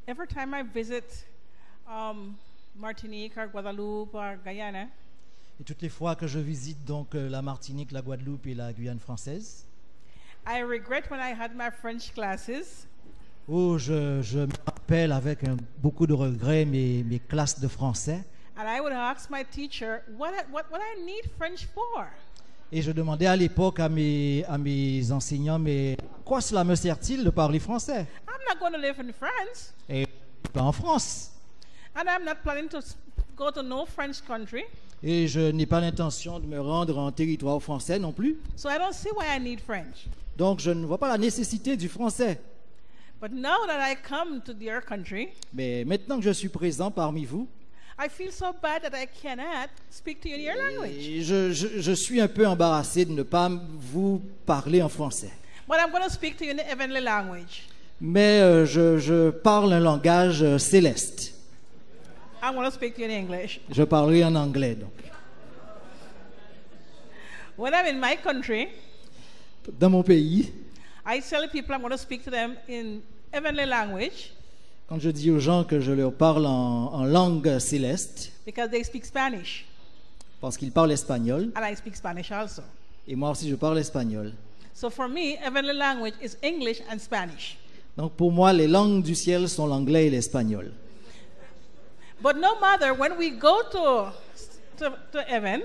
every time I visit Martinique or Guadeloupe or Guyana, Et toutes les fois que je visite donc la Martinique, la Guadeloupe et la Guyane française, I regret when I had my French classes où je me rappelle avec beaucoup de regrets mes classes de français. and I would ask my teacher what I need French for. Et je demandais à l'époque à mes enseignants, mais à quoi cela me sert-il de parler français? I'm not going to live in France, Et pas en France. and I'm not planning to go to no French country, Et je n'ai pas l'intention de me rendre en territoire français non plus. so I don't see why I need French. Donc je ne vois pas la nécessité du français. But now that I come to your country, Mais maintenant que je suis présent parmi vous, I feel so bad that I cannot speak to you in your language. et je suis un peu embarrassé de ne pas vous parler en français. But I'm going to speak to you in the heavenly language. Mais je parle un langage céleste. I'm going to speak to you in English. Je parlerai en anglais donc. When I'm in my country, Dans mon pays, I tell people I'm going to speak to them in heavenly language quand je dis aux gens que je leur parle en langue céleste, because they speak Spanish, parce qu'ils parlent espagnol, and I speak Spanish also. et moi aussi je parle espagnol. So for me, heavenly language is English and Spanish. Donc pour moi, les langues du ciel sont l'anglais et l'espagnol. But no matter when we go to heaven,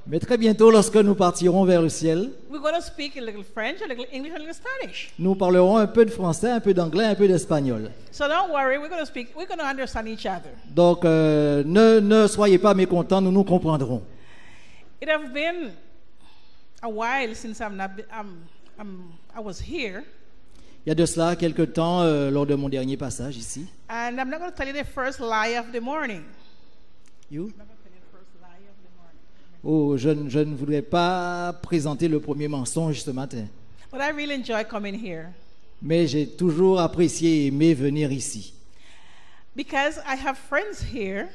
Mais très bientôt, lorsque nous partirons vers le ciel, we're going to speak a little French, a little English, a little Spanish. nous parlerons un peu de français, un peu d'anglais, un peu d'espagnol. So don't worry, we're going to understand each other. Donc ne soyez pas mécontents, nous nous comprendrons. It has been a while since I was here, Il y a de cela quelque temps, lors de mon dernier passage ici. and I'm not going to tell you the first lie of the morning. You? I'm not going to tell you the first lie of the morning. Oh, je ne voudrais pas présenter le premier mensonge ce matin. But I really enjoy coming here Mais j'ai toujours apprécié et aimé venir ici. because I have friends here,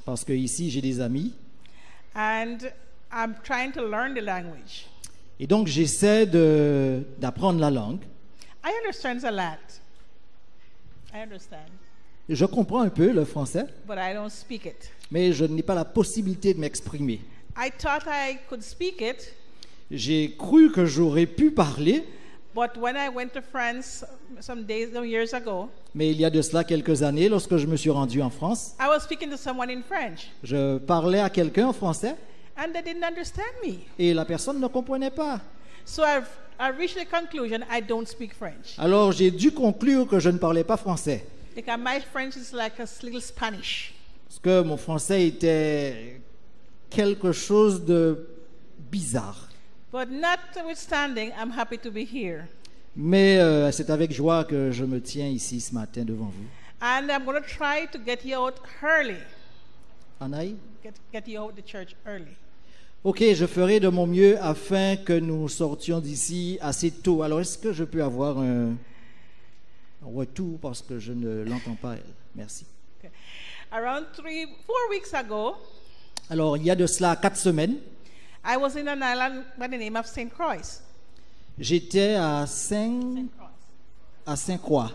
Parce que ici, j'ai des amis. and I'm trying to learn the language. Et donc, j'essaie d'apprendre la langue. I understand a lot. I understand, Je comprends un peu le français, but I don't speak it. mais je n'ai pas la possibilité de m'exprimer. I thought I could speak it, J'ai cru que j'aurais pu parler, but when I went to France some years ago, mais il y a de cela quelques années, lorsque je me suis rendu en France, I was speaking to someone in French, je parlais à quelqu'un en français and they didn't understand me. et la personne ne comprenait pas. So I reached the conclusion I don't speak French Alors j'ai dû conclure que je ne parlais pas français, because my French is like a little Spanish. parce que mon français était quelque chose de bizarre. But notwithstanding, I'm happy to be here. Mais c'est avec joie que je me tiens ici ce matin devant vous. And I'm going to try to get you out early. Anaï? Get you out the church early. Ok, je ferai de mon mieux afin que nous sortions d'ici assez tôt. Alors, est-ce que je peux avoir un retour parce que je ne l'entends pas, elle? Merci. Okay. Around 4 weeks ago, Alors, il y a de cela 4 semaines, I was in an island by the name of St. Croix. j'étais à St. Croix. Saint-Croix.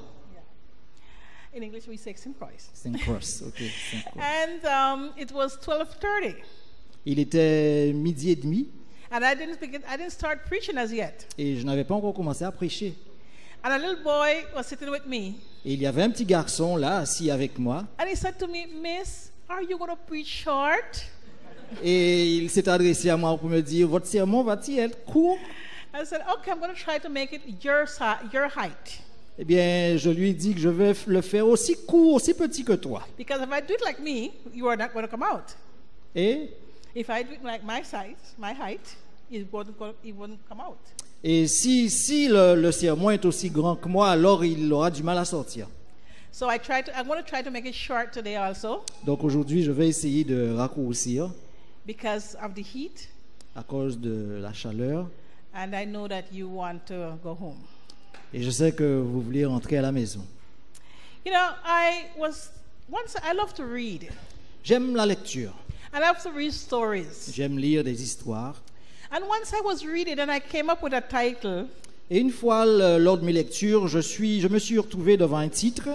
In English, we say St. Croix. Saint-Croix, ok. Saint-Croix. And it was 12:30, Il était 12h30 and I didn't start preaching as yet. et je n'avais pas encore commencé à prêcher. And a little boy was sitting with me, Et il y avait un petit garçon là, assis avec moi, and he said to me, "Miss, are you going to preach short?" et il s'est adressé à moi pour me dire, votre sermon va-t-il être court? I said, "Okay, I'm going to try to make it your height, Eh bien, je lui ai dit que je vais le faire aussi court, aussi petit que toi. because if I do it like me, you are not going to come out. Et, If I do it like my height, it wouldn't come out." si le sermon est aussi grand que moi, alors il aura du mal à sortir. So I'm going to try to make it short today also, Donc aujourd'hui, je vais essayer de raccourcir because of the heat, à cause de la chaleur. and I know that you want to go home. Et je sais que vous voulez rentrer à la maison. You know, I love to read. J'aime la lecture. I love to read stories. J'aime lire des histoires. And once I was reading and I came up with a title, Et une fois, lors de mes lectures, je me suis retrouvé devant un titre.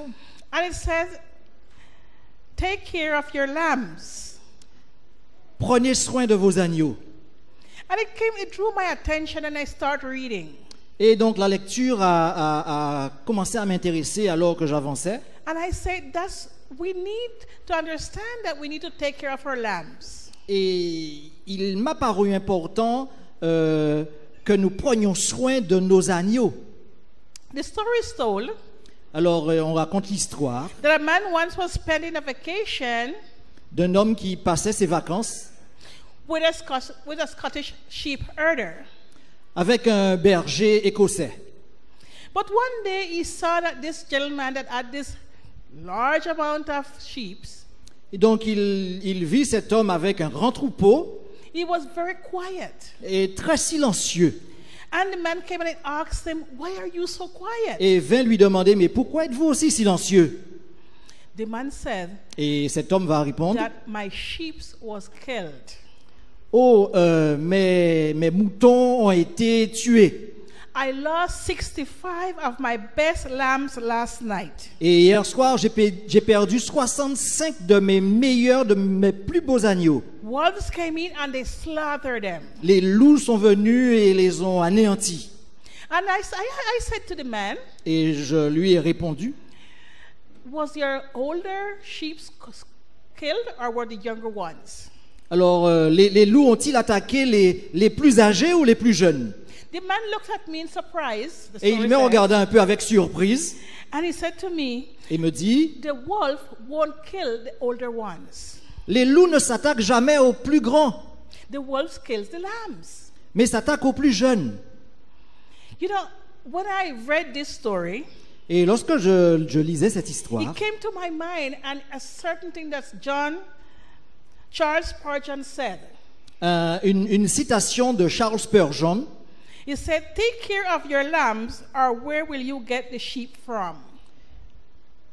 And it says, take care of your lambs. Prenez soin de vos agneaux. And it drew my attention and I started reading. Et donc la lecture a commencé à m'intéresser alors que j'avançais. And I said, we need to understand that we need to take care of our lambs. Et il m'a paru important que nous prenions soin de nos agneaux. The story is told Alors on raconte l'histoire that a man once was spending a vacation d'un homme qui passait ses vacances with a Scottish sheep herder. avec un berger écossais. But one day he saw that this gentleman that had this large amount of sheep, Et donc il vit cet homme avec un grand troupeau he was very quiet. et très silencieux. And the man came and asked him, why are you so quiet? Et vint lui demander, mais pourquoi êtes-vous aussi silencieux? The man said Et cet homme va répondre, that my sheep was killed. oh, mes moutons ont été tués. I lost 65 of my best lambs last night. Et hier soir, j'ai perdu 65 de mes plus beaux agneaux. Wolves came in and they slaughtered them. Les loups sont venus et les ont anéantis. And I said to the man, Et je lui ai répondu, was your older sheep killed or were the younger ones? alors les loups ont-ils attaqué les plus âgés ou les plus jeunes? The man looked at me in surprise. The Et story il m'a says, regardé un peu avec surprise and he said to me, et me dit, the wolf won't kill the older ones. les loups ne s'attaquent jamais aux plus grands, The wolf kills the lambs. mais s'attaquent aux plus jeunes. You know, when I read this story, Et lorsque je lisais cette histoire, it came to my mind and a certain thing that Charles Spurgeon said. une citation de Charles Spurgeon, He said, take care of your lambs or where will you get the sheep from?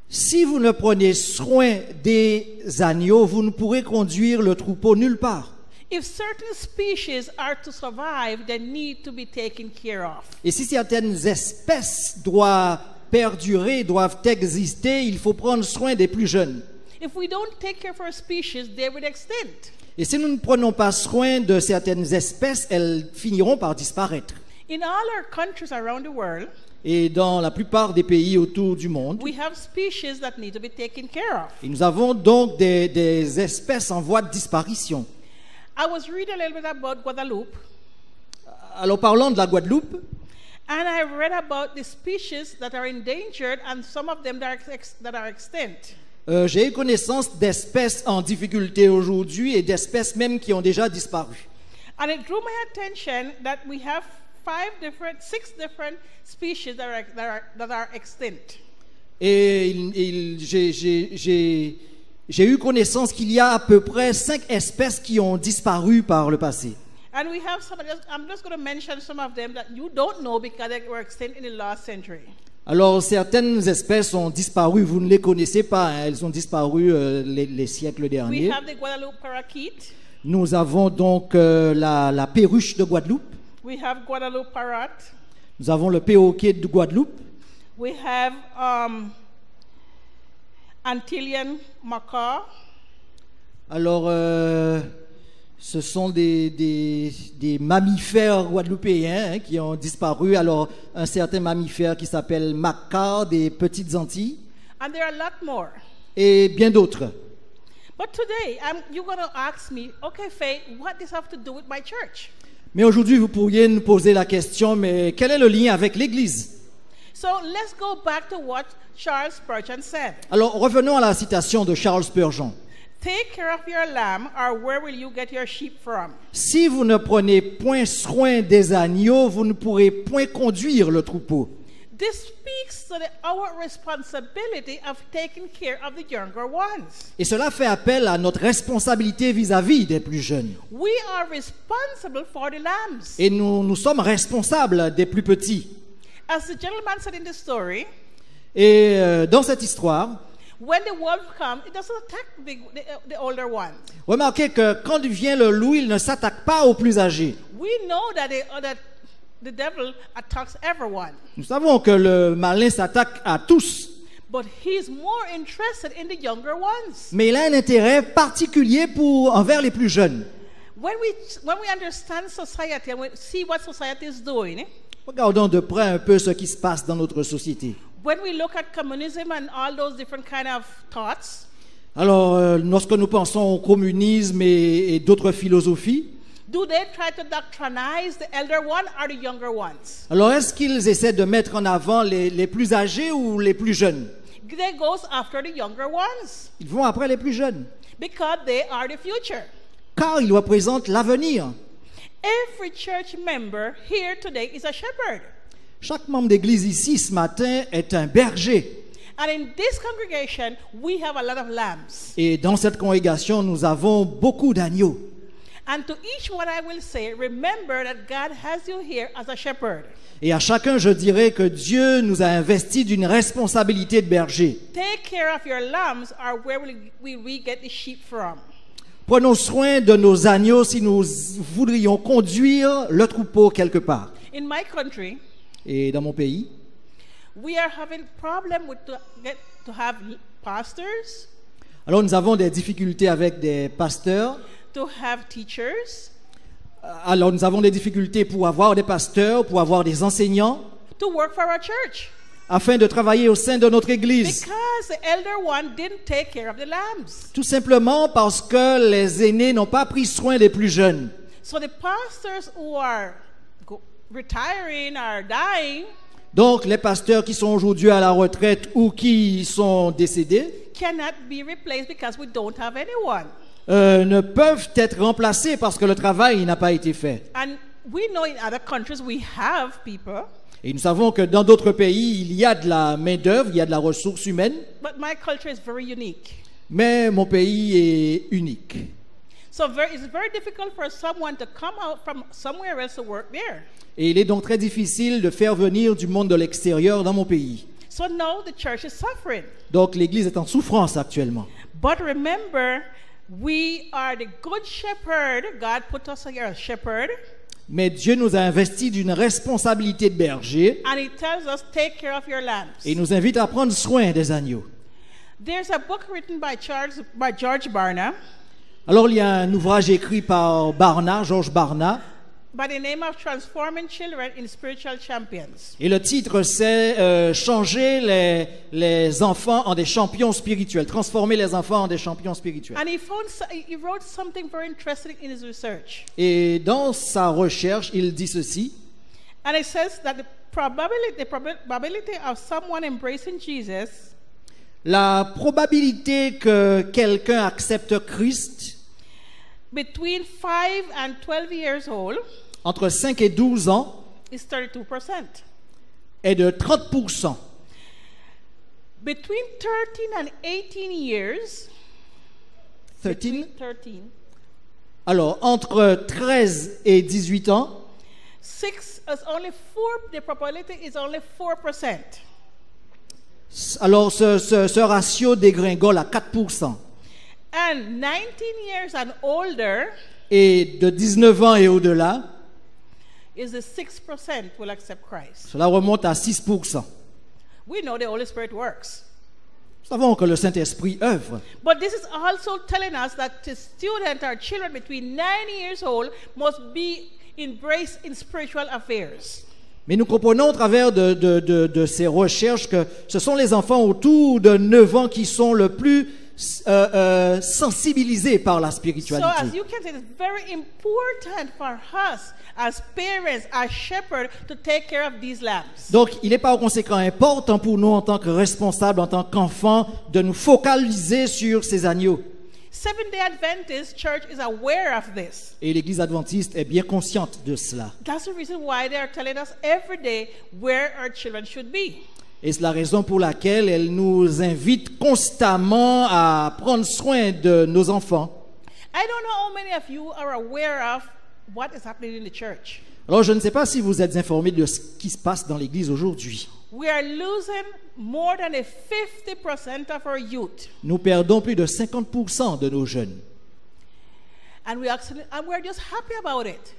si vous ne prenez soin des agneaux, vous ne pourrez conduire le troupeau nulle part. If certain species are to survive, they need to be taken care of. Et si certaines espèces doivent perdurer, doivent exister, il faut prendre soin des plus jeunes. If we don't take care of our species, they will extinct. Et si nous ne prenons pas soin de certaines espèces, elles finiront par disparaître. In all our countries around the world, Et dans la plupart des pays autour du monde, we have species that need to be taken care of. et nous avons donc des espèces en voie de disparition. I was reading a little bit about Guadeloupe, Alors parlons de la Guadeloupe. and I read about the species that are endangered and some of them that are extinct. J'ai eu connaissance d'espèces en difficulté aujourd'hui et d'espèces même qui ont déjà disparu. And it drew my attention that we have 6 different species that are extinct. Et j'ai eu connaissance qu'il y a à peu près 5 espèces qui ont disparu par le passé. And we have I'm just going to mention some of them that you don't know because they were extinct in the last century. Alors certaines espèces ont disparu, vous ne les connaissez pas, hein, elles ont disparu les siècles We derniers. have the Guadeloupe parakeet. Nous avons donc la perruche de Guadeloupe, We have Guadeloupe parrot. nous avons le perroquet de Guadeloupe, We have Antillean macaw. alors ce sont des mammifères guadeloupéens hein, qui ont disparu. Alors un certain mammifère qui s'appelle macaque des Petites Antilles And there are a lot more. et bien d'autres. But today, you're going to ask me, okay, Faye, what does this have to do with my church? Mais aujourd'hui vous pourriez nous poser la question, mais quel est le lien avec l'Église? So let's go back to what Charles Spurgeon said. Alors revenons à la citation de Charles Spurgeon. Take care of your lamb, or where will you get your sheep from? Si vous ne prenez point soin des agneaux, vous ne pourrez point conduire le troupeau. This speaks to our responsibility of taking care of the younger ones. Et cela fait appel à notre responsabilité vis-à-vis des plus jeunes. We are responsible for the lambs. Et nous sommes responsables des plus petits. As the gentleman said in the story, Et dans cette histoire, when the wolf comes, it doesn't attack the older ones. remarquez que quand vient le loup, il ne s'attaque pas aux plus âgés. We know that the devil attacks everyone. Nous savons que le malin s'attaque à tous. but he's more interested in the younger ones. Mais il a un intérêt particulier envers les plus jeunes. When we understand society and we see what society is doing, Regardons de près un peu ce qui se passe dans notre société. when we look at communism and all those different kind of thoughts, Alors, lorsque nous pensons au communisme et d'autres philosophies, do they try to doctrinize the elder one or the younger ones? alors est-ce qu'ils essaient de mettre en avant les plus âgés ou les plus jeunes? They goes after the younger ones Ils vont après les plus jeunes, because they are the future. car ils représentent l'avenir. Every church member here today is a shepherd. Chaque membre d'église ici ce matin est un berger. And in this congregation, we have a lot of lambs. Et dans cette congrégation, nous avons beaucoup d'agneaux. And to each one I will say, remember that God has you here as a shepherd. Et à chacun, je dirais que Dieu nous a investi d'une responsabilité de berger. Take care of your lambs, or where will we get the sheep from? Prenons soin de nos agneaux si nous voudrions conduire le troupeau quelque part. In my country, Et dans mon pays, we are having problem with to have pastors, alors nous avons des difficultés avec des pasteurs. to have teachers, Alors nous avons des difficultés pour avoir des pasteurs, pour avoir des enseignants, to work for our church. afin de travailler au sein de notre église. Because the elder one didn't take care of the lambs. Tout simplement parce que les aînés n'ont pas pris soin des plus jeunes. So the pastors who are retiring or dying Donc les pasteurs qui sont aujourd'hui à la retraite ou qui sont décédés cannot be replaced because we don't have anyone. ne peuvent être remplacés parce que le travail n'a pas été fait. And we know in other countries we have people, Et nous savons que dans d'autres pays, il y a de la main-d'œuvre, il y a de la ressource humaine, but my culture is very unique. mais mon pays est unique. So it's very difficult for someone to come out from somewhere else to work there. Et il est donc très difficile de faire venir du monde de l'extérieur dans mon pays. So now the church is suffering. Donc l'Église est en souffrance actuellement. But remember, we are the good shepherd. God put us here as shepherd. Mais Dieu nous a investi d'une responsabilité de berger And he tells us, take care of your lambs. et nous invite à prendre soin des agneaux. There's a book written by George Barna Alors il y a un ouvrage écrit par George Barna, by the name of Transforming Children in Spiritual Champions. et le titre c'est Changer les enfants en des champions spirituels, transformer les enfants en des champions spirituels. And he wrote something very interesting in his research. Et dans sa recherche, il dit ceci. And it says that the probability of someone embracing Jesus La probabilité que quelqu'un accepte Christ between 5 and 12 years old entre 5 et 12 ans is 32%. est de 30%. Between 13 and 18 years, 13? 13, Alors, entre 13 et 18 ans, the probability is only 4%. alors ce ratio dégringole à 4%. And 19 years and older Et de 19 ans et au-delà, is the 6% will accept Christ. cela remonte à 6%. We know the Holy Spirit works. Nous savons que le Saint-Esprit œuvre. But this is also telling us that the student or children between 9 years old must be embraced in spiritual affairs. Mais nous comprenons au travers de ces recherches que ce sont les enfants autour de 9 ans qui sont le plus sensibilisés par la So as spiritualité. you can see, it's very important for us as parents, as shepherds, to take care of these lambs. Donc, il est par conséquent important pour nous en tant que responsables, en tant qu'enfants, de nous focaliser sur ces agneaux. Seventh-day Adventist Church is aware of this. Et l'Église adventiste est bien consciente de cela. That's the reason why they are telling us every day where our children should be. Et c'est la raison pour laquelle elle nous invite constamment à prendre soin de nos enfants. I don't know how many of you are aware of what is happening in the church. Alors, je ne sais pas si vous êtes informés de ce qui se passe dans l'Église aujourd'hui. We are losing more than 50% of our youth. Nous perdons plus de 50% de nos jeunes. And we're just happy about it.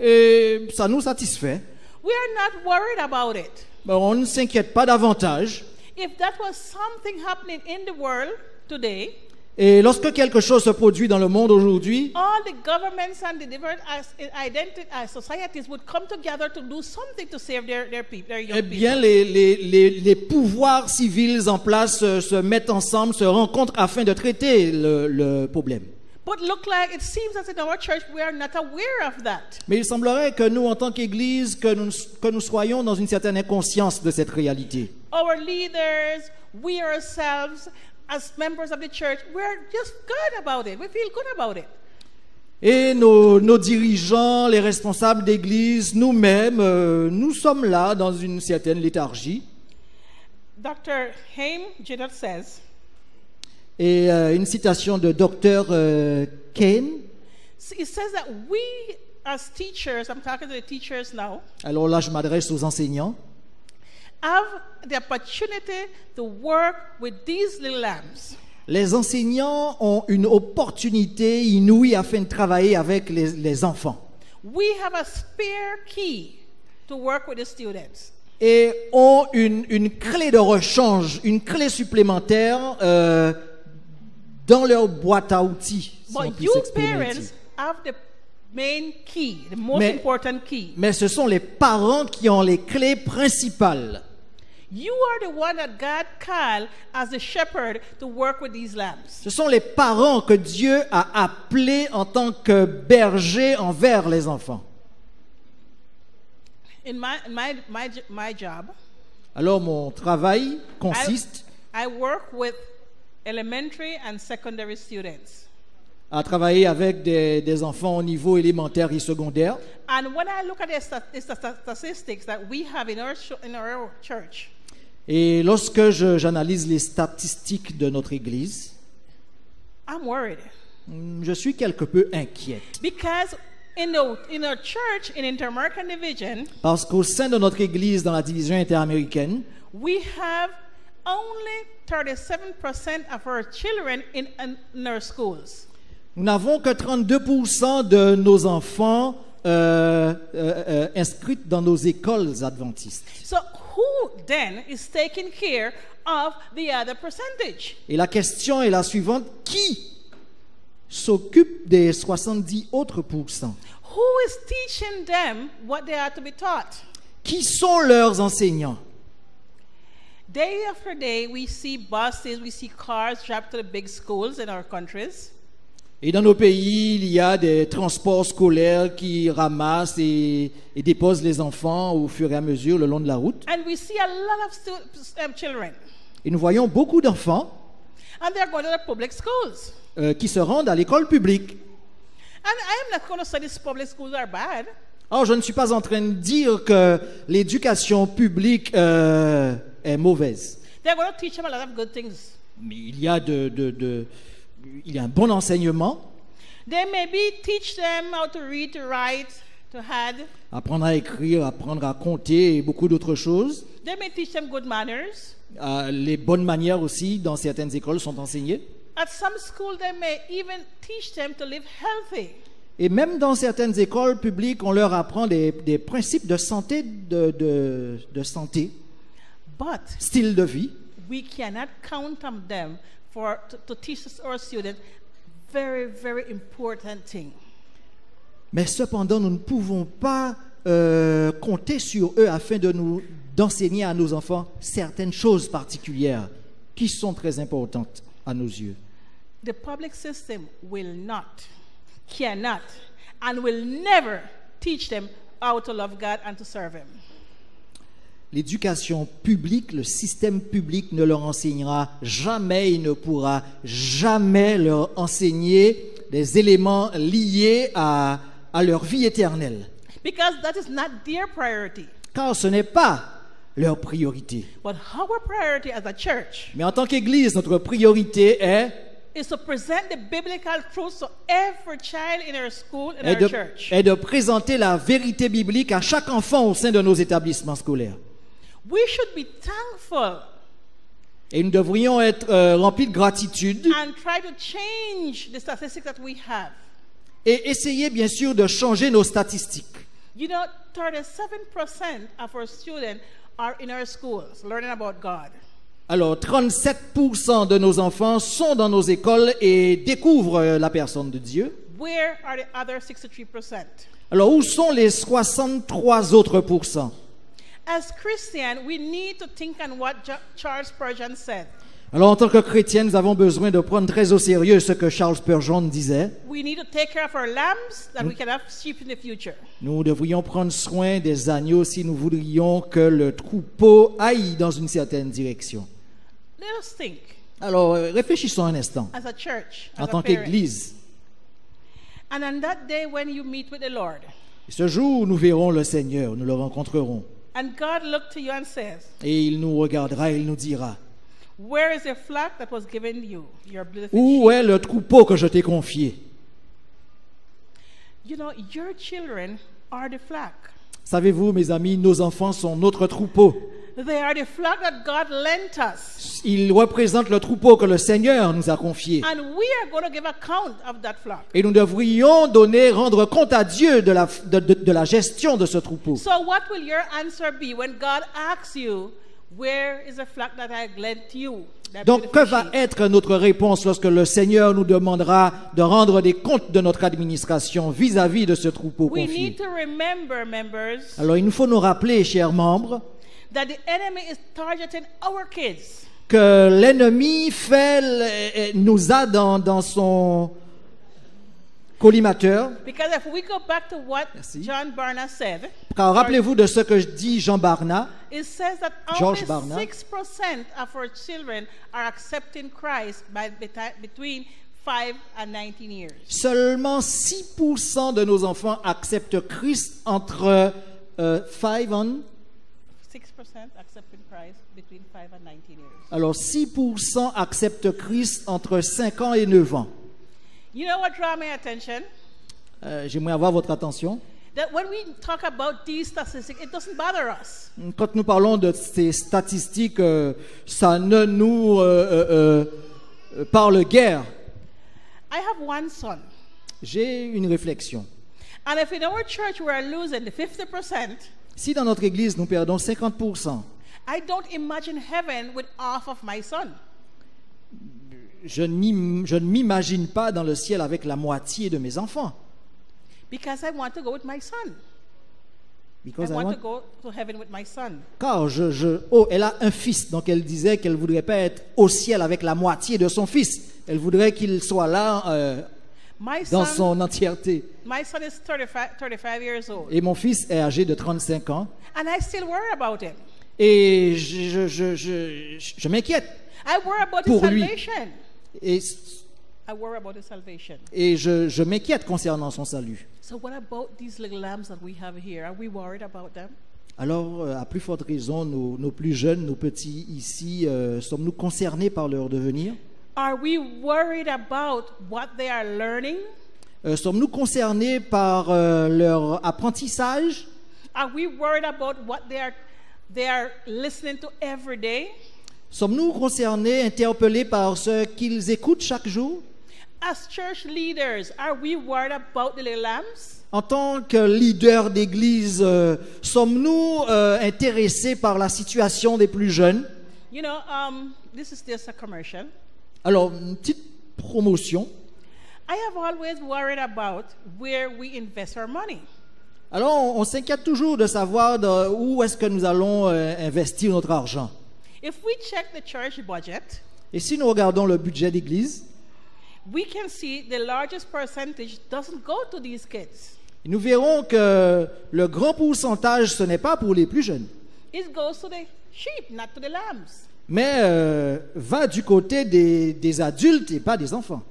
Et ça nous satisfait. We are not worried about it. Mais on ne s'inquiète pas davantage. If that was something happening in the world today, Et lorsque quelque chose se produit dans le monde aujourd'hui, all the governments and the different societies would come together to do something to save their people, their young eh bien, people. les pouvoirs civils en place se mettent ensemble, se rencontrent afin de traiter le problème. But look like it seems as in our church we are not aware of that. Mais il semblerait que nous, en tant qu'Église, que nous soyons dans une certaine inconscience de cette réalité. Our leaders, we ourselves, as members of the church, we're just good about it. We feel good about it. Et nos dirigeants, les responsables d'Église, nous-mêmes, nous sommes là dans une certaine léthargie. Dr. Haim Jidot says, Et une citation de Dr. Kane. he says that we as teachers, I'm talking to the teachers now, Alors là, je m'adresse aux enseignants. have the opportunity to work with these little lambs. Les enseignants ont une opportunité inouïe afin de travailler avec les enfants. We have a spare key to work with the students. Et ont une clé de rechange, une clé supplémentaire dans leur boîte à outils. Si on But puisse you s'exprimer ainsi. parents have the main key, the most Mais- important key. Mais ce sont les parents qui ont les clés principales. You are the one that God called as the shepherd to work with these lambs. Ce sont les parents que Dieu a appelés en tant que bergers envers les enfants. In my job, Alors mon travail consiste I work with elementary and secondary students. à travailler avec des enfants au niveau élémentaire et secondaire. And when I look at the statistics that we have in our church, Et lorsque j'analyse les statistiques de notre Église, I'm worried. je suis quelque peu inquiète. Because in our church, in Inter-American Division, Parce qu'au sein de notre Église, dans la division interaméricaine, we have only 37% of our children in our schools. nous n'avons que 32% de nos enfants inscrits dans nos écoles adventistes. So who then is taking care of the other percentage? Et la question est la suivante, qui s'occupe des 70 autres pourcents? Who is teaching them what they are to be taught? Qui sont leurs enseignants? Day after day, we see buses, we see cars drive to the big schools in our countries. Et dans nos pays, il y a des transports scolaires qui ramassent et déposent les enfants au fur et à mesure le long de la route. And we see a lot of children. Et nous voyons beaucoup d'enfants And they're going to the public schools. qui se rendent à l'école publique. And I am not going to say these public schools are bad. Alors, je ne suis pas en train de dire que l'éducation publique est mauvaise. They're going to teach them a lot of good things. Mais il y a il y a un bon enseignement. They maybe teach them how to read, to write, to add. Apprendre à écrire, apprendre à compter et beaucoup d'autres choses. They may teach them good manners. Les bonnes manières aussi, dans certaines écoles, sont enseignées. At some school, they may even teach them to live healthy. Et même dans certaines écoles publiques, on leur apprend des principes de santé, de santé, But style de vie. we cannot count on them to teach our students very, very important thing. Mais cependant, nous ne pouvons pas compter sur eux afin d'enseigner à nos enfants certaines choses particulières qui sont très importantes à nos yeux. The public system will not, cannot, and will never teach them how to love God and to serve Him. L'éducation publique, le système public ne leur enseignera jamais, il ne pourra jamais leur enseigner des éléments liés à leur vie éternelle. Because that is not their priority. Car ce n'est pas leur priorité. But our priority as a church Mais en tant qu'Église, notre priorité is to present the biblical truth to every child in our school and our church. est de présenter la vérité biblique à chaque enfant au sein de nos établissements scolaires. We should be thankful Et nous devrions être remplis de gratitude and try to change the statistics that we have. et essayer bien sûr de changer nos statistiques. You know, 37% of our students are in our schools learning about God. Alors, 37% de nos enfants sont dans nos écoles et découvrent la personne de Dieu. Where are the other 63%? Alors, où sont les 63 autres pourcents? As Christians, we need to think on what Charles Spurgeon said. Alors, en tant que chrétiens, nous avons besoin de prendre très au sérieux ce que Charles Spurgeon disait. We need to take care of our lambs that we can have sheep in the future. Nous devrions prendre soin des agneaux si nous voudrions que le troupeau aille dans une certaine direction. Let us think Alors, réfléchissons un instant, as a church, en as tant a parent. qu'Église. And on that day when you meet with the Lord, Ce jour où nous verrons le Seigneur, nous le rencontrerons. and God looked to you and says, Et il nous regardera et il nous dira, where is the flock that was given you, your beautiful où sheep? est le troupeau que je t'ai confié? You know, your children are the flock. Savez-vous, mes amis, nos enfants sont notre troupeau. They are the flock that God lent us. Ils représentent le troupeau que le Seigneur nous a confié. And we are going to give account of that flock. Et nous devrions rendre compte à Dieu de la gestion de ce troupeau. So what will your answer be when God asks you, where is the flock that I lent you? That Donc, que beautiful va sheep? être notre réponse lorsque le Seigneur nous demandera de rendre des comptes de notre administration vis-à-vis de ce troupeau We confié? need to remember, members, Alors, il nous faut nous rappeler, chers membres, that the enemy is targeting our kids. que l'ennemi nous a dans son collimateur. Because if we go back to what Merci. John Barna said, Car rappelez-vous de ce que dit Jean Barna. it says that George only Barna. 6% of our children are accepting Christ between 5 and 19 years. Seulement 6% de nos enfants acceptent Christ entre 5 ans. 6% accepting Christ between 5 and 19 years. Alors 6% acceptent Christ entre 5 ans et 9 ans. You know what draw my attention? J'aimerais avoir votre attention. That when we talk about these statistics, it doesn't bother us. Quand nous parlons de ces statistiques, ça ne nous parle guère. I have one son. J'ai une réflexion. And if in our church we are losing the 50%, Si dans notre église nous perdons 50%, I don't imagine heaven with half of my son. je ne m'imagine pas dans le ciel avec la moitié de mes enfants. Because I want to go with my son. Because I I want want- to go to heaven with my son. Car elle a un fils, donc elle disait qu'elle voudrait pas être au ciel avec la moitié de son fils. Elle voudrait qu'il soit là My dans son, son entièreté. my son is 35 years old. Et mon fils est âgé de 35 ans. And I still worry about him. Et je m'inquiète. I worry about his Pour lui. salvation. Et, I worry about his salvation. et je m'inquiète concernant son salut. So what about these little lambs that we have here? Are we worried about them? Alors, à plus forte raison, nos plus jeunes, nos petits ici, sommes-nous concernés par leur devenir? Are we worried about what they are learning? Sommes-nous concernés par leur apprentissage? Are we worried about what they are listening to every day? Sommes-nous concernés, interpellés par ce qu'ils écoutent chaque jour? As church leaders, are we worried about the little lambs? En tant que leader d'église, sommes-nous intéressés par la situation des plus jeunes? You know, this is just a commercial. Alors, une petite promotion. I have always worried about where we invest our money. Alors, on s'inquiète toujours de savoir où est-ce que nous allons investir notre argent. If we check the church budget, Et si nous regardons le budget d'église, we can see the largest percentage doesn't go to these kids. nous verrons que le grand pourcentage, ce n'est pas pour les plus jeunes, It goes to the sheep, not to the lambs. mais va du côté des adultes et pas des enfants.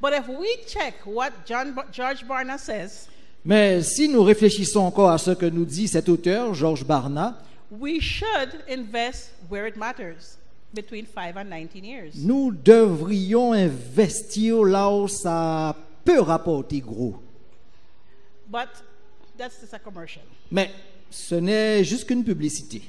But if we check what George Barna says, Mais si nous réfléchissons encore à ce que nous dit cet auteur, George Barna, we should invest where it matters, between 5 and 19 years. nous devrions investir là où ça peut rapporter gros. But that's just a commercial. Mais ce n'est juste qu'une publicité.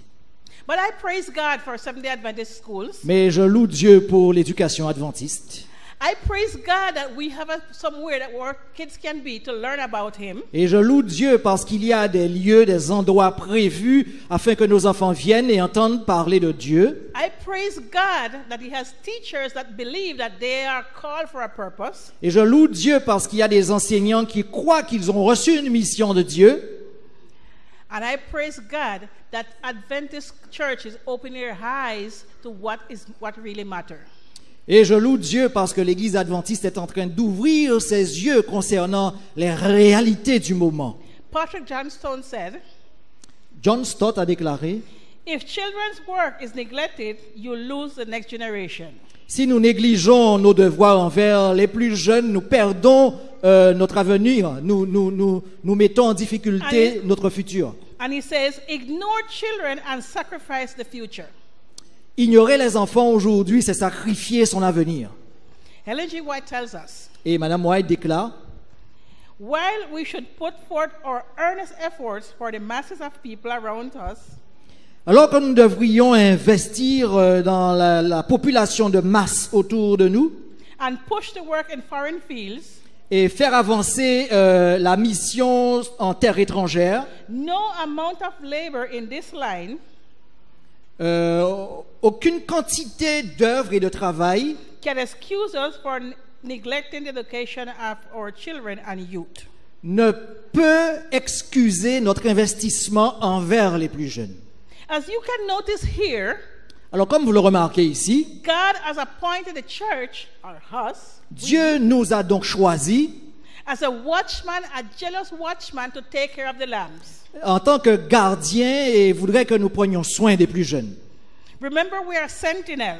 But I praise God for Seventh-day Adventist schools. Mais je loue Dieu pour l'éducation adventiste. I praise God that we have somewhere that our kids can be to learn about Him. Et je loue Dieu parce qu'il y a des lieux, des endroits prévus afin que nos enfants viennent et entendent parler de Dieu. I praise God that He has teachers that believe that they are called for a purpose. Et je loue Dieu parce qu'il y a des enseignants qui croient qu'ils ont reçu une mission de Dieu. And I praise God that Adventist churches open their eyes to what really matters. Et je loue Dieu parce que l'Église adventiste est en train d'ouvrir ses yeux concernant les réalités du moment. Patrick Johnstone said, John Stott a déclaré, if children's work is neglected, you lose the next generation. si nous négligeons nos devoirs envers les plus jeunes, nous perdons notre avenir, nous mettons en difficulté notre futur. And he says, ignore children and sacrifice the future. Ignorer les enfants aujourd'hui, c'est sacrifier son avenir. Ellen G. White tells us, Et Madame White déclare, while we should put forth our earnest efforts for the masses of people around us, alors que nous devrions investir dans la population de masse autour de nous and push the work in foreign fields, et faire avancer la mission en terre étrangère, no amount of labor in this line aucune quantité d'œuvre et de travail can excuse us for neglecting the education of our children and youth. ne peut excuser notre investissement envers les plus jeunes. As you can notice here, Alors, comme vous le remarquez ici, God has appointed the church, or us, Dieu nous a donc choisis as a watchman, a jealous watchman, to take care of the lambs. en tant que gardiens et voudrait que nous prenions soin des plus jeunes. Remember, we are sentinels,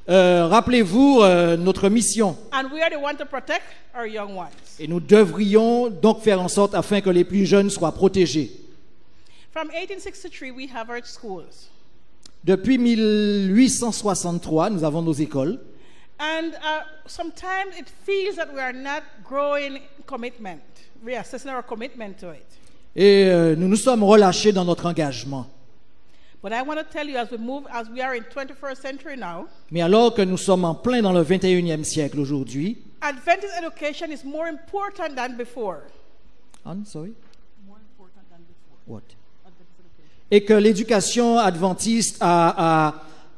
Rappelez-vous notre mission. and we are the one to protect our young ones. Et nous devrions donc faire en sorte afin que les plus jeunes soient protégés. From 1863, we have our schools. Depuis 1863, nous avons nos écoles. And sometimes it feels that we are not growing commitment, reassessing our commitment to it. Et nous nous sommes relâchés dans notre engagement. But I want to tell you, as we are in 21st century now, Mais alors que nous sommes en plein dans le 21e siècle aujourd'hui, Adventist education is more important than before. I'm sorry? More important than before. What? Adventist education. Et que l'éducation adventiste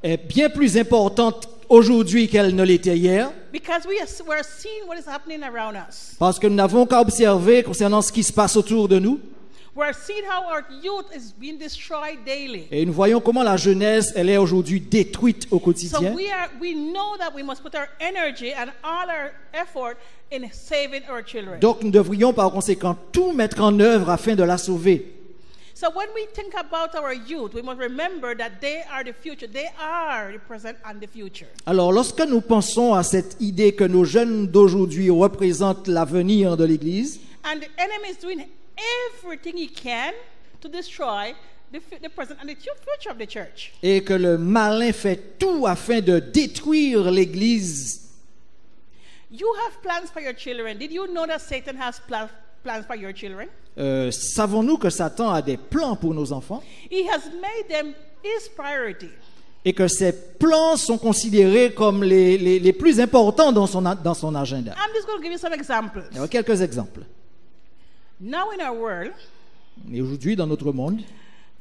est bien plus importante aujourd'hui qu'elle ne l'était hier, Because we're seeing what is happening around us. parce que nous n'avons qu'à observer concernant ce qui se passe autour de nous. We're seeing how our youth is being destroyed daily. Et nous voyons comment la jeunesse, elle est aujourd'hui détruite au So quotidien. we know that we must put our energy and all our effort in saving our children. Donc nous devrions par conséquent tout mettre en œuvre afin de la sauver. So when we think about our youth, we must remember that they are the future. They are the present and the future. Alors lorsque nous pensons à cette idée que nos jeunes d'aujourd'hui représentent l'avenir de l'Église, And the enemy is doing everything he can to destroy the present and the future of the church. et que le malin fait tout afin de détruire l'Église, You have plans for your children. Did you know that Satan has plans for your children? savons-nous que Satan a des plans pour nos enfants He has made them his priority. et que ces plans sont considérés comme les plus importants dans son agenda. I'm just going to give you some examples. Il y a quelques exemples. Now in our world, Et aujourd'hui, dans notre monde,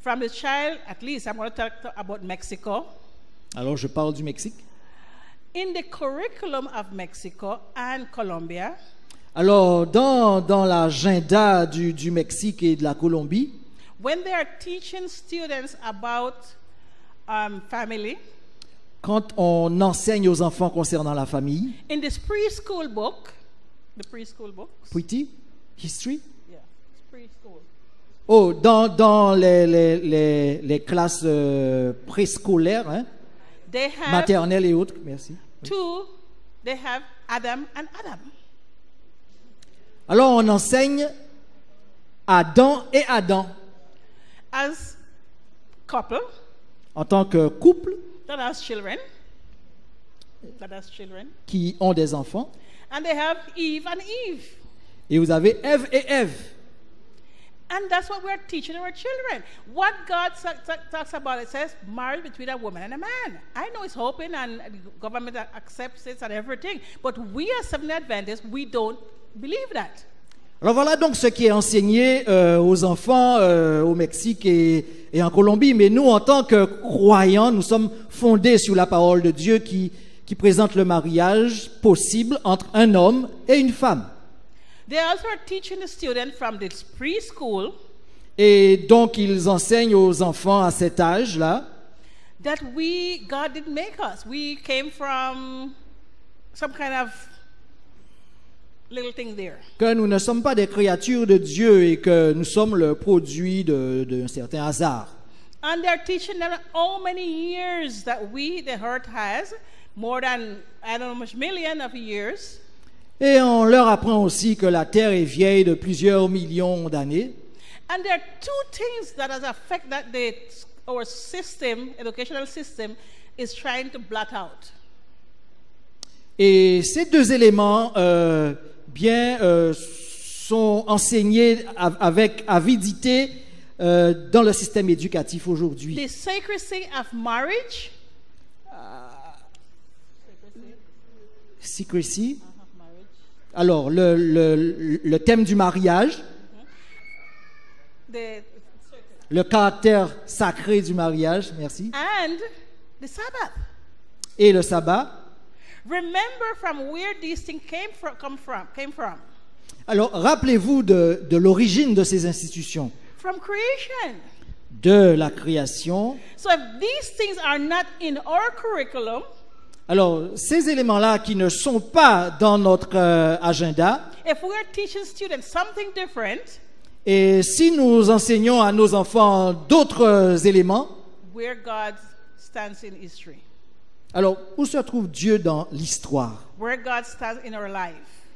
from the child, at least I'm going to talk about Mexico. alors je parle du Mexique. In the curriculum of Mexico and Colombia, Alors, dans l'agenda du Mexique et de la Colombie, when they are teaching students about family, quand on enseigne aux enfants concernant la famille, in this preschool book, the preschool books, Pretty, History, yeah, it's preschool. oh, dans les classes préscolaires, hein, They have maternelles et autres, merci. they have Adam and Adam. Alors, on enseigne Adam et Adam As couple en tant que couple that has children, qui ont des enfants. and they have Eve and Eve. Et vous avez Ève et Ève. And that's what we're teaching our children. What God talks about, it says marriage between a woman and a man. I know it's open and the government accepts it and everything, but we as Seventh-day Adventists, we don't believe that. Alors voilà donc ce qui est enseigné aux enfants au Mexique et en Colombie. Mais nous, en tant que croyants, nous sommes fondés sur la parole de Dieu qui présente le mariage possible entre un homme et une femme. They also are teaching the students from this preschool Et donc, ils enseignent aux enfants à cet âge-là that God didn't make us. We came from some kind of little thing there. que nous ne sommes pas des créatures de Dieu et que nous sommes le produit d'un certain hasard. And they're teaching them how many years that the earth has, more than, I don't know, much million of years. Et on leur apprend aussi que la terre est vieille de plusieurs millions d'années. And there are two things that has affect that our system, educational system, is trying to blot out. Et ces deux éléments sont enseignés avec avidité dans le système éducatif aujourd'hui. The sacredness of marriage. Secrecy. Alors, le thème du mariage, le caractère sacré du mariage, merci, and the Sabbath. et le sabbat. Remember from where these things came from. Alors, rappelez-vous de l'origine de ces institutions, From creation. de la création. So if these things are not in our curriculum, Alors, ces éléments-là qui ne sont pas dans notre agenda, if we are teaching students something different, et si nous enseignons à nos enfants d'autres éléments, where God stands in history, alors où se trouve Dieu dans l'histoire? where God stands in our life.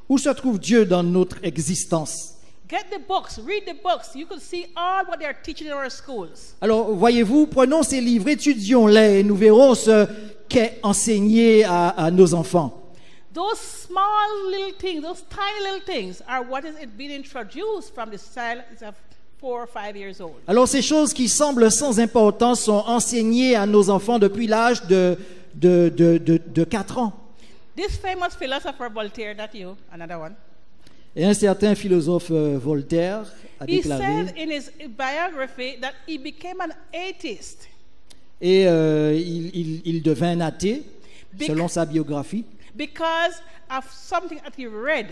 Où se trouve Dieu dans notre existence? Get the books, read the books. You can see all what they are teaching in our schools. Alors, voyez-vous, prenons ces livres, étudions-les et nous verrons ce qu'est enseigné à nos enfants. Those small little things, those tiny little things are what is being introduced from the child of 4 or 5 years old. Alors, ces choses qui semblent sans importance sont enseignées à nos enfants depuis l'âge de 4 ans. This famous philosopher Voltaire, that you, another one. Et un certain philosophe Voltaire a He déclaré, said in his biography that he became an atheist et il devint athée, selon sa biographie, because of something that he read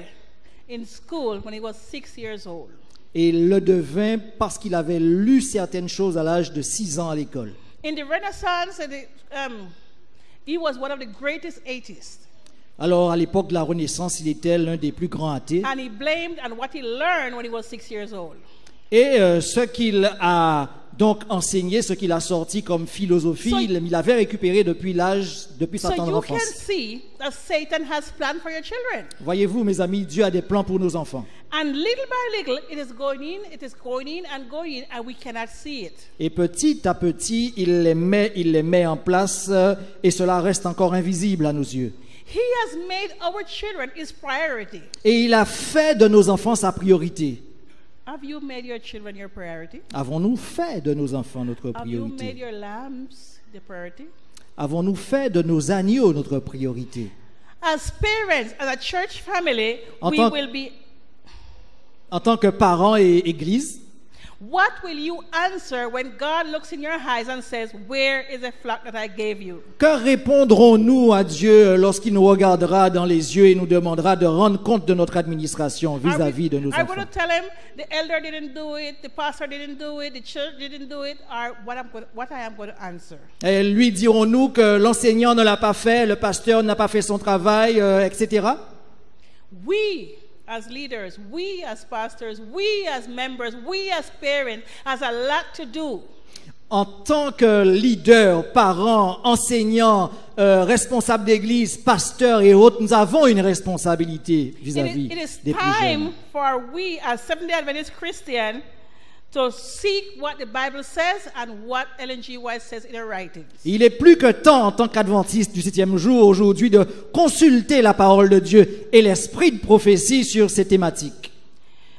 in school when he was 6 years old. et il le devint parce qu'il avait lu certaines choses à l'âge de 6 ans à l'école. In the Renaissance, he was one of the greatest atheists. Alors, à l'époque de la Renaissance, il était l'un des plus grands athées. And he blamed on what he learned when he was 6 years old. Et ce qu'il a donc enseigné, ce qu'il a sorti comme philosophie, il avait récupéré depuis sa So tendre you can enfance. see that Satan has planned for your children. Voyez-vous, mes amis, Dieu a des plans pour nos enfants. And little by little, it is going in, and we cannot see it. Et petit à petit, il les met en place et cela reste encore invisible à nos yeux. He has made our children his priority. Et il a fait de nos enfants sa priorité. Have you made your children your priority? Avons-nous fait de nos enfants notre Have you made priorité? your lambs the priority? Avons-nous fait de nos agneaux notre priorité? As parents, as a church family, En we tant- will be. En tant que parents et église, What will you answer when God looks in your eyes and says, "Where is the flock that I gave you?" que répondrons-nous à Dieu lorsqu'il nous regardera dans les yeux et nous demandera de rendre compte de notre administration vis-à-vis de nos Are we going enfants? to tell him the elder didn't do it, the pastor didn't do it, the church didn't do it, or what I am going to answer? Et lui dirons-nous que l'enseignant ne l'a pas fait, le pasteur n'a pas fait son travail, etc. We as leaders, we as pastors, we as members, we as parents has a lot to do. En tant que leader, parents, enseignants, responsables d'église, pasteurs et autres, nous avons une responsabilité vis-à-vis It is des plus jeunes. time for we as Seventh-day Adventist Christians to seek what the Bible says and what Ellen G. White says in her writings. Il est plus que temps, en tant qu'adventiste du 7e jour, aujourd'hui, de consulter la parole de Dieu et l'esprit de prophétie sur ces thématiques.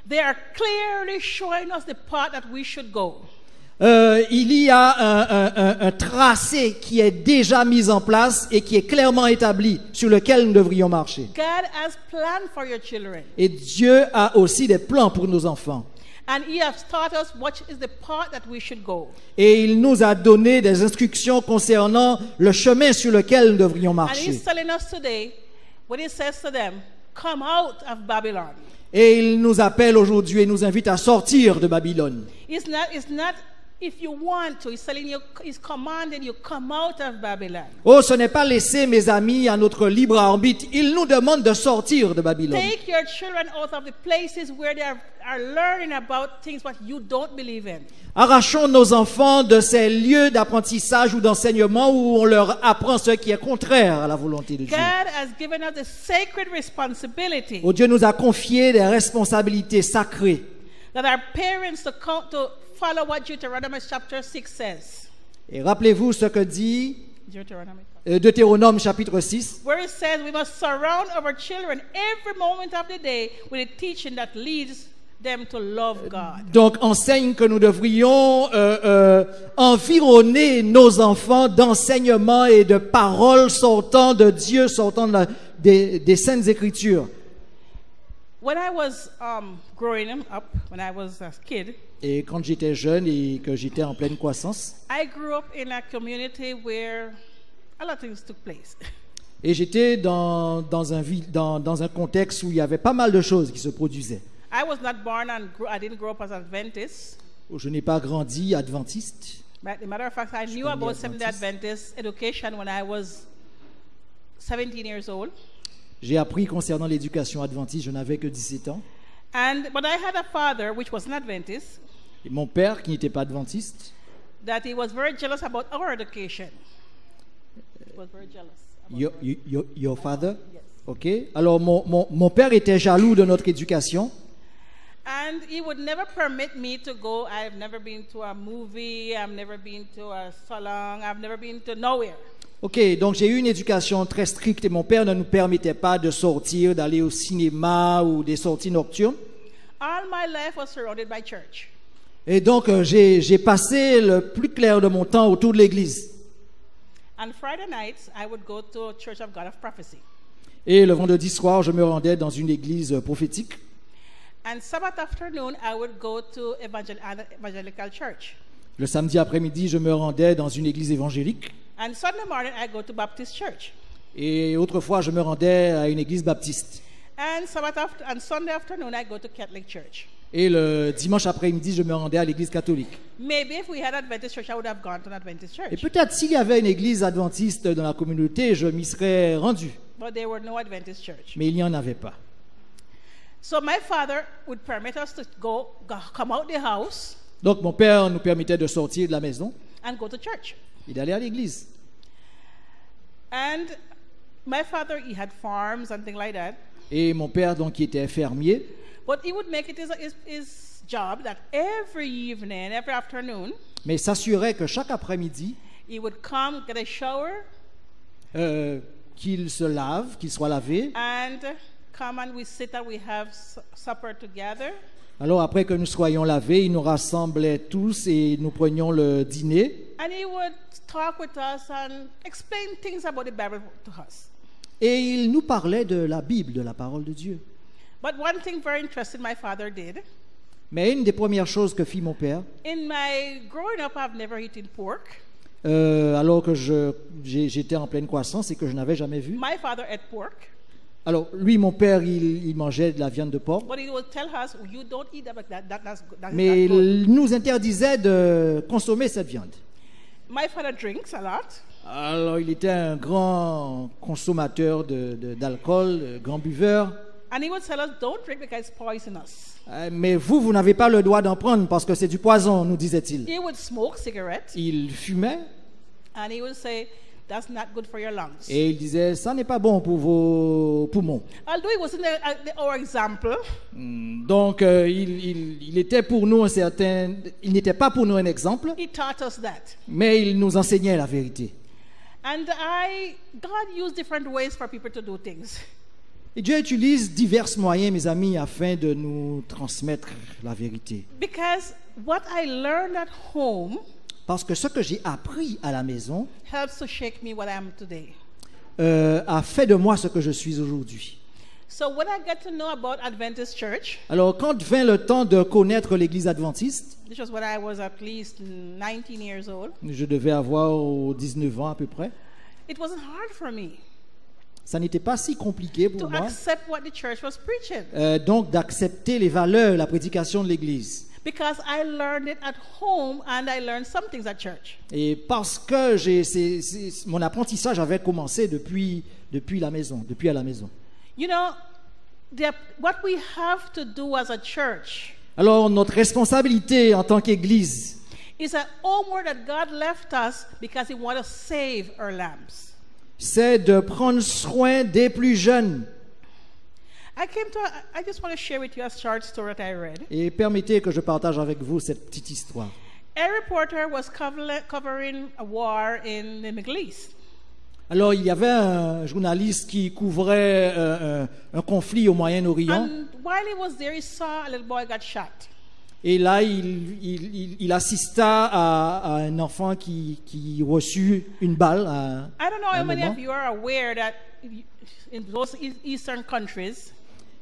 they are clearly showing us the path that we should go. Il y a un tracé qui est déjà mis en place et qui est clairement établi sur lequel nous devrions marcher. God has planned for your children. Et Dieu a aussi des plans pour nos enfants. And He has taught us what is the path that we should go. Et il nous a donné des instructions concernant le chemin sur lequel nous devrions And marcher. He's telling us today, when He says to them, come out of Babylon. Et il nous appelle aujourd'hui et nous invite à sortir de Babylone. It's not if you want to. He's telling you, He's commanding you, come out of Babylon. Oh, ce n'est pas laisser, mes amis, à notre libre arbitre. Il nous demande de sortir de Babylone. Take your children out of the places where they are learning about things what you don't believe in. Arrachons nos enfants de ces lieux d'apprentissage ou d'enseignement où on leur apprend ce qui est contraire à la volonté de Dieu. God has given us the sacred responsibility Oh, Dieu nous a confié des responsabilités sacrées. that our parents to follow what Deuteronomy chapter 6 says. Et rappelez-vous ce que dit Deuteronomy. Deutéronome chapitre 6. Where it says we must surround our children every moment of the day with a teaching that leads them to love God. Donc enseigne que nous devrions environner nos enfants d'enseignements et de paroles sortant de Dieu, sortant des Saintes Écritures. When I was growing up, when I was a kid, Et quand j'étais jeune et que j'étais en pleine croissance, I grew up in a community where a lot of things took place. et j'étais dans un contexte où il y avait pas mal de choses qui se produisaient. I was not born I didn't grow up as an Adventist. Je n'ai pas grandi adventiste. But as a matter of fact, I knew about Seventh-day Adventist education when I was 17 years old. J'ai appris concernant l'éducation adventiste, je n'avais que 17 ans. But I had a father, which was an Adventist, Et mon père, qui n'était pas adventiste, that he was very jealous about our education. He was very jealous. About your father? Yes. Ok. Alors mon père était jaloux de notre éducation. And he would never permit me to go. I've never been to a movie. I've never been to a salon. I've never been to nowhere. Ok, donc j'ai eu une éducation très stricte et mon père ne nous permettait pas de sortir, d'aller au cinéma ou des sorties nocturnes. All my life was surrounded by church. Et donc j'ai passé le plus clair de mon temps autour de l'église. On Friday nights, I would go to a Church of God of Prophecy. Et le vendredi soir, je me rendais dans une église prophétique. And Sabbath afternoon, I would go to evangelical church. Le samedi après-midi, je me rendais dans une église évangélique. And Sunday morning, I go to Baptist church. Et autrefois, je me rendais à une église baptiste. And Sunday afternoon, I go to Catholic church. Et le dimanche après-midi, je me rendais à l'église catholique. Maybe if we had Adventist church, I would have gone to an Adventist church. Et peut-être s'il y avait une église adventiste dans la communauté, je m'y serais rendu. But there were no Adventist church. Mais il n'y en avait pas. So my father would permit us to come out the house Donc mon père nous permettait de sortir de la maison and go to church. et d'aller à l'église. And my father, he had farms and things like that. Et mon père, donc, qui était fermier, But he would make it his job that every evening, every afternoon, mais s'assurait que chaque après-midi, he would come, get a shower, qu'il se lave, qu'il soit lavé. and come and we sit and we have supper together. Alors après que nous soyons lavés, il nous rassemblait tous et nous prenions le dîner. And he would talk with us and explain things about the Bible to us. Et il nous parlait de la Bible, de la parole de Dieu. But one thing very interesting my father did, Mais une des premières choses que fit mon père, in my growing up, I've never eaten pork. alors que j'étais en pleine croissance et que je n'avais jamais vu. My father ate pork, Alors lui, mon père, il mangeait de la viande de porc, but he would tell us, you don't eat that's mais not good. il nous interdisait de consommer cette viande. My father drinks a lot. Alors il était un grand consommateur d'alcool, grand buveur. And he would tell us, don't drink because it's poisonous. Mais vous n'avez pas le droit d'en prendre parce que c'est du poison, nous disait-il. He would smoke cigarettes, Il fumait and he would say, that's not good for your lungs. et il disait, ça n'est pas bon pour vos poumons. Although it wasn't our example, Donc il était pour nous il n'était pas pour nous un exemple, he taught us that. mais il nous enseignait la vérité. And God used different ways for people to do things. Et Dieu utilise divers moyens, mes amis, afin de nous transmettre la vérité. Because what I learned at home Parce que ce que j'ai appris à la maison helps to shape me what I am today. a fait de moi ce que je suis aujourd'hui. So when I got to know about Adventist Church, Alors, quand vint le temps de connaître l'Église adventiste, this was when I was at least 19 years old, je devais avoir 19 ans à peu près, it wasn't hard for me ça n'était pas si compliqué to pour moi, accept what the church was preaching. donc d'accepter les valeurs, la prédication de l'Église. Because I learned it at home and I learned some things at church. Et parce que mon apprentissage avait commencé depuis la maison, depuis à la maison. You know, what we have to do as a church Alors, notre responsabilité en tant qu'Église, is a homework that God left us because He wants to save our lambs. c'est de prendre soin des plus jeunes. I just want to share with you a short story that I read. Et permettez que je partage avec vous cette petite histoire. A reporter was covering a war in the Middle East. Alors, il y avait un journaliste qui couvrait un conflit au Moyen-Orient. And while he was there, he saw a little boy got shot. Et là, il assista à un enfant qui reçut une balle à I don't know un how many moment. of you are aware that in those Eastern countries,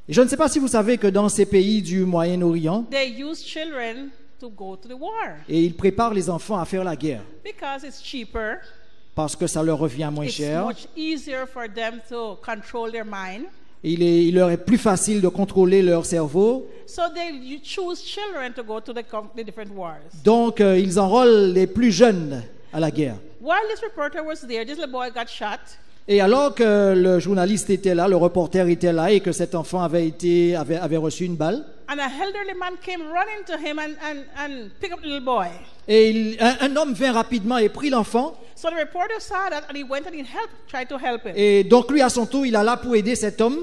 Et je ne sais pas si vous savez que dans ces pays du Moyen-Orient, they use children to go to the war et ils préparent les enfants à faire la guerre because it's cheaper. parce que ça leur revient moins It's cher. much easier for them to control their mind. Il leur est plus facile de contrôler leur cerveau. So you choose children to go to the different wars. Donc, ils enrôlent les plus jeunes à la guerre. While this reporter was there, this little boy got shot. Et alors que le journaliste était là, le reporter était là et que cet enfant avait reçu une balle, And a elderly man came running to him and picked up the little boy. et un homme vint rapidement et prit l'enfant. So the reporter saw that and he went and tried to help him. Et donc lui, à son tour, il alla pour aider cet homme.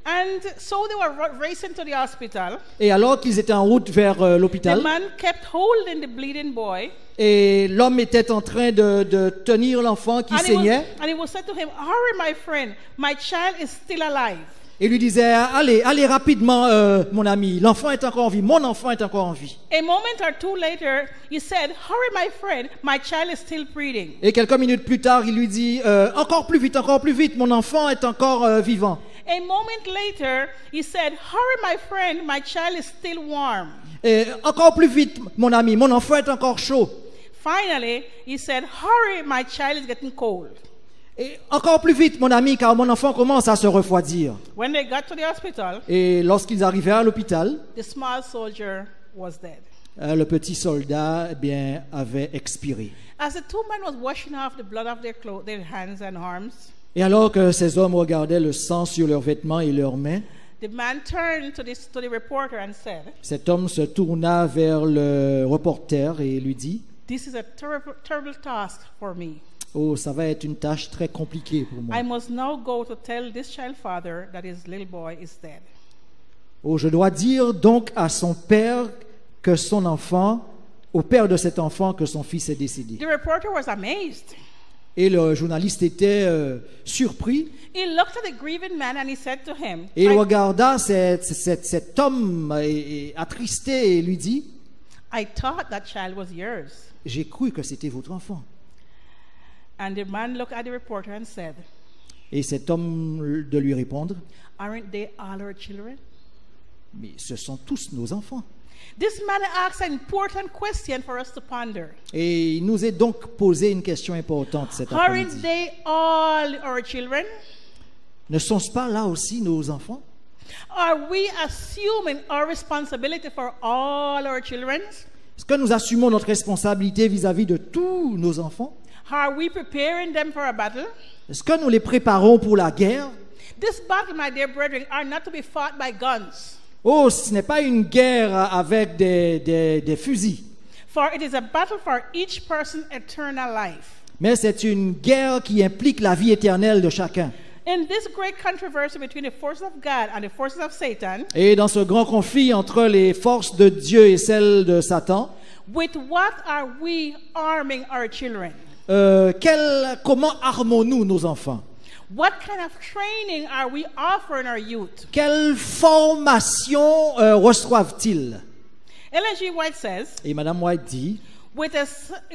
And so they were racing to the hospital. Et alors qu'ils étaient en route vers The l'hôpital, man kept holding the bleeding boy. et l'homme était en train de tenir l'enfant qui saignait, And he was said to him, "Hurry, my friend, my child is still alive." et lui disait, allez rapidement, mon ami, l'enfant est encore en vie, mon enfant est encore en vie. A moment or two later, he said, "Hurry, my friend, my child is still breathing." Et quelques minutes plus tard, il lui dit, encore plus vite, mon enfant est encore vivant. A moment later, he said, "Hurry, my friend, my child is still warm." Et encore plus vite, mon ami, mon enfant est encore chaud. Finally, he said, "Hurry, my child is getting cold." Et encore plus vite, mon ami, car mon enfant commence à se refroidir. When they got to the hospital, Et lorsqu'ils arrivèrent à l'hôpital, the small soldier was dead. le petit soldat, eh bien, avait expiré. As the two men was washing off the blood of their hands and arms, Et alors que ces hommes regardaient le sang sur leurs vêtements et leurs mains, the man turned to the reporter and said, cet homme se tourna vers le reporter et lui dit, "This is a terrible task for me. oh, ça va être une tâche très compliquée pour moi. I must now go to tell this child father that his little boy is dead." Oh, je dois dire donc à son père que son enfant, au père de cet enfant, que son fils est décédé. The reporter was amazed. Et le journaliste était surpris. He looked at the grieving man and he said to him, Et il regarda cet homme attristé et lui dit, I thought that child was yours. j'ai cru que c'était votre enfant. And the man looked at the reporter and said, Et cet homme de lui répondre, aren't they all our children? mais ce sont tous nos enfants. This man asked an important question for us to ponder. Et il nous est donc posé une question importante cet Aren't après-midi. they all our children? Ne sont-ce pas là aussi nos enfants? Are we assuming our responsibility for all our children? Est-ce que nous assumons notre responsabilité vis-à-vis de tous nos enfants? Are we preparing them for a battle? Est-ce que nous les préparons pour la guerre? This battle, my dear brethren, are not to be fought by guns. Oh, ce n'est pas une guerre avec des fusils, For it is a battle for each person's eternal life. mais c'est une guerre qui implique la vie éternelle de chacun. In this great controversy between the forces of God and the forces of Satan, Et dans ce grand conflit entre les forces de Dieu et celles de Satan, with what are we arming our children? comment armons-nous nos enfants? What kind of training are we offering our youth? Quelle formation reçoivent-ils? Ellen G. White says, Et Madame White dit, with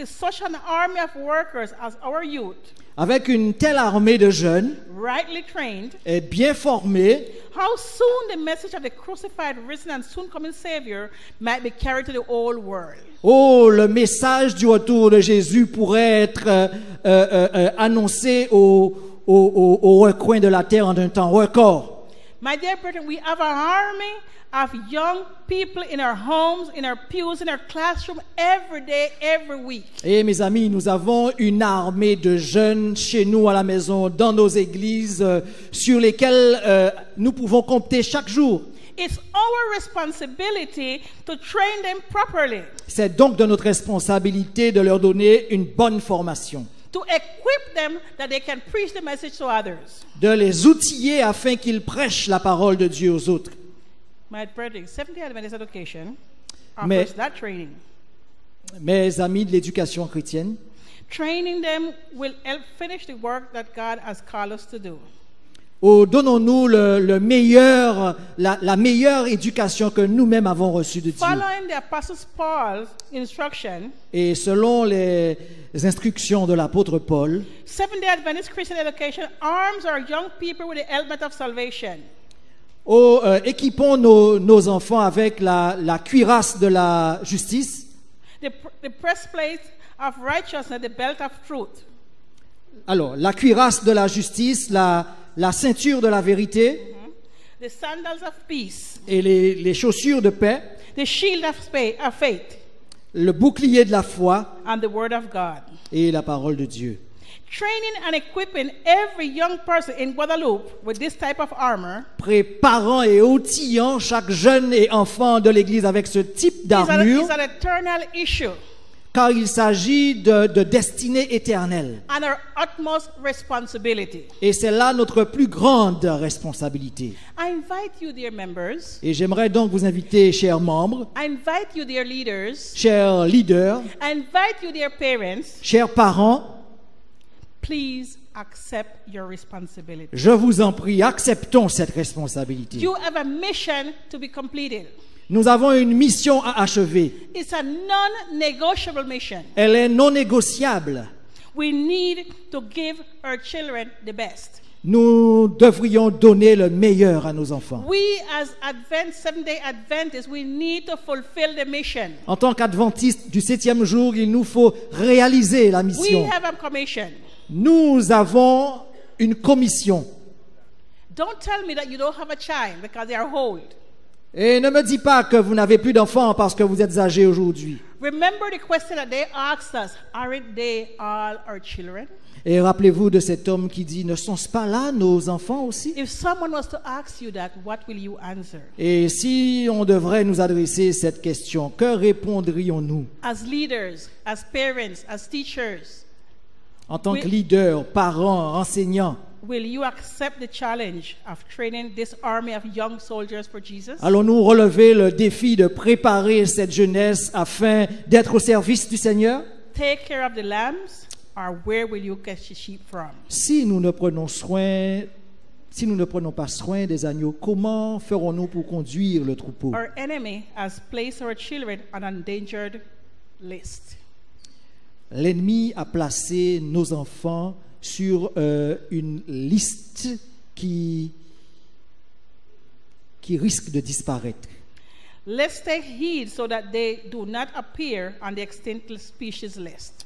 such an army of workers as our youth, avec une telle armée de jeunes rightly trained, et bien formés, how soon the message of the crucified, risen, and soon coming Savior might be carried to the whole world. oh, le message du retour de Jésus pourrait être annoncé au recoin de la terre en un temps record. My dear brethren, we have an army of young people in our homes, in our pews, in our classroom, every day, every week. Et mes amis, nous avons une armée de jeunes chez nous à la maison, dans nos églises, sur lesquelles nous pouvons compter chaque jour. It's our responsibility to train them properly, C'est donc de notre responsabilité de leur donner une bonne formation, to equip them that they can preach the message to others. de les outiller afin qu'ils prêchent la parole de Dieu aux autres. My brethren, Seventh-day Adventist education Mais- offers that training. Mes amis de l'éducation chrétienne, Training them will help finish the work that God has called us to do. donnons-nous le meilleur, la meilleure éducation que nous-mêmes avons reçue de Dieu. Following the Apostle Paul's instruction, Et selon les instructions de l'apôtre Paul, Seventh-day Adventist Christian education arms our young people with the helmet of salvation. équipons nos enfants avec la cuirasse de la justice, The breastplate of righteousness, the belt of truth, alors la cuirasse de la justice, la ceinture de la vérité the sandals of peace, et les chaussures de paix, the shield of faith, le bouclier de la foi and the word of God. et la parole de Dieu. Training and equipping every young person in Guadeloupe with this type of armor Préparant et outillant chaque jeune et enfant de l'Église avec ce type d'armure, is an eternal issue car il s'agit de destinée éternelle. and our utmost responsibility. Et c'est là notre plus grande responsabilité. I invite you, dear members, Et j'aimerais donc vous inviter, chers membres, I invite you, dear leaders, chers leaders, I invite you, dear parents, chers parents, please accept your responsibility. je vous en prie, acceptons cette responsabilité. You have a mission to be completed. Nous avons une mission à achever. It's a non-negotiable mission. Elle est non négociable. We need to give our children the best. Nous devrions donner le meilleur à nos enfants. We as Seventh-day Adventists, we need to fulfill the mission. En tant qu'adventistes du 7e jour, il nous faut réaliser la We mission. have a commission. Nous avons une commission. Don't tell me that you don't have a child because they are old. Et ne me dis pas que vous n'avez plus d'enfants parce que vous êtes âgés aujourd'hui. Remember the question that they asked us, aren't they all our children? Et rappelez-vous de cet homme qui dit, ne sont-ce pas là nos enfants aussi? If someone was to ask you that, what will you answer? Et si on devrait nous adresser cette question, que répondrions-nous? As leaders, as parents, as teachers, En tant Oui. que leader, parents, enseignants, will you accept the challenge of training this army of young soldiers for Jesus? allons-nous relever le défi de préparer cette jeunesse afin d'être au service du Seigneur? Take care of the lambs, or where will you get your sheep from? Si nous ne prenons pas soin des agneaux, comment ferons-nous pour conduire le troupeau? Our enemy has placed our children on an endangered list. L'ennemi a placé nos enfants sur une liste qui risque de disparaître. Let's take heed so that they do not appear on the extinct species list.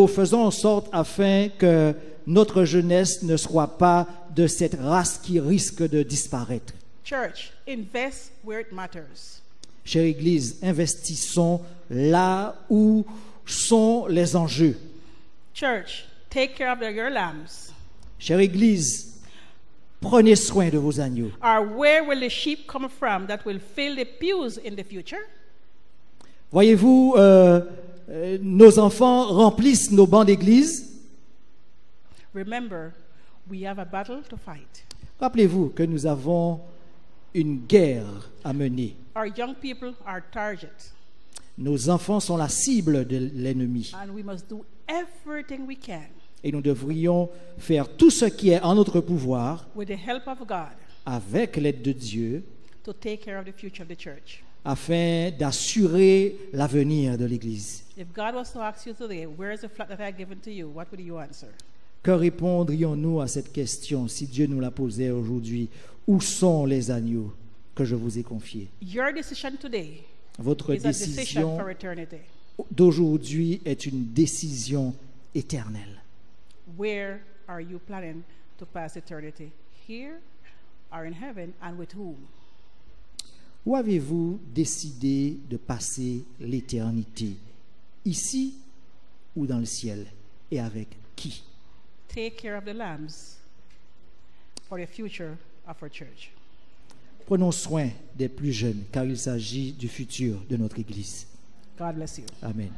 Faisons en sorte afin que notre jeunesse ne soit pas de cette race qui risque de disparaître. Church, invest where it matters. Chère Église, investissons là où sont les enjeux. Church, take care of your lambs. Chère Église, prenez soin de vos agneaux. Or where will the sheep come from that will fill the pews in the future? Voyez-vous, nos enfants remplissent nos bancs d'église. Remember, we have a battle to fight. Rappelez-vous que nous avons une guerre à mener. Our young people are target, Nos enfants sont la cible de l'ennemi. and we must do everything we can Et nous devrions faire tout ce qui est en notre pouvoir, with the help of God, avec l'aide de Dieu, to take care of the future of the church. afin d'assurer l'avenir de l'Église. If God was to ask you today, where is the flock that I have given to you, what would you answer? Que répondrions-nous à cette question si Dieu nous la posait aujourd'hui? Où sont les agneaux que je vous ai confiés? Your decision today Votre is a decision décision for eternity. d'aujourd'hui est une décision éternelle. Where are you planning to pass eternity? Here or in heaven, and with whom? Où avez-vous décidé de passer l'éternité? Ici ou dans le ciel? Et avec qui? Take care of the lambs for the future of our church. Prenons soin des plus jeunes, car il s'agit du futur de notre Église. God bless you. Amen.